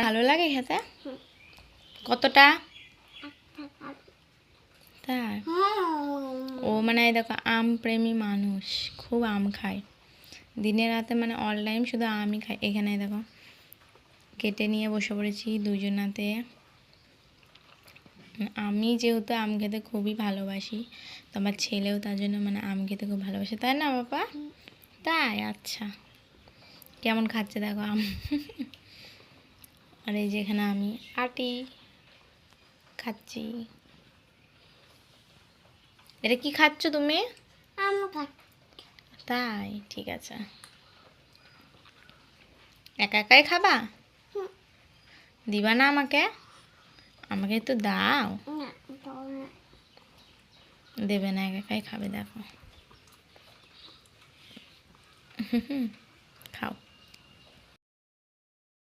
ভালো লাগে খেতে? কতটা? তাই? ও মানে এই দেখো আম প্রেমী মানুষ, খুব আম খায়, দিনে রাতে মানে অল টাইম শুধু আমই খায়। এখানে দেখো কেটে নিয়ে বসে পড়েছি দুজনাতে। আমি যেহেতু আম খেতে খুবই ভালোবাসি, তো আমার ছেলেও তার জন্য মানে আম খেতে খুব ভালোবাসে, তাই না বাবা? তাই? আচ্ছা, কেমন খাচ্ছে দেখো আম। আর এই যেখানে আমি আটি খাচ্ছি। এটা কি খাচ্ছ তুমি? তাই, ঠিক আছে। একা একাই খাবা? দিবা না আমাকে? আমাকে একটু দাও। দেবে না, একা একাই খাবে দেখো।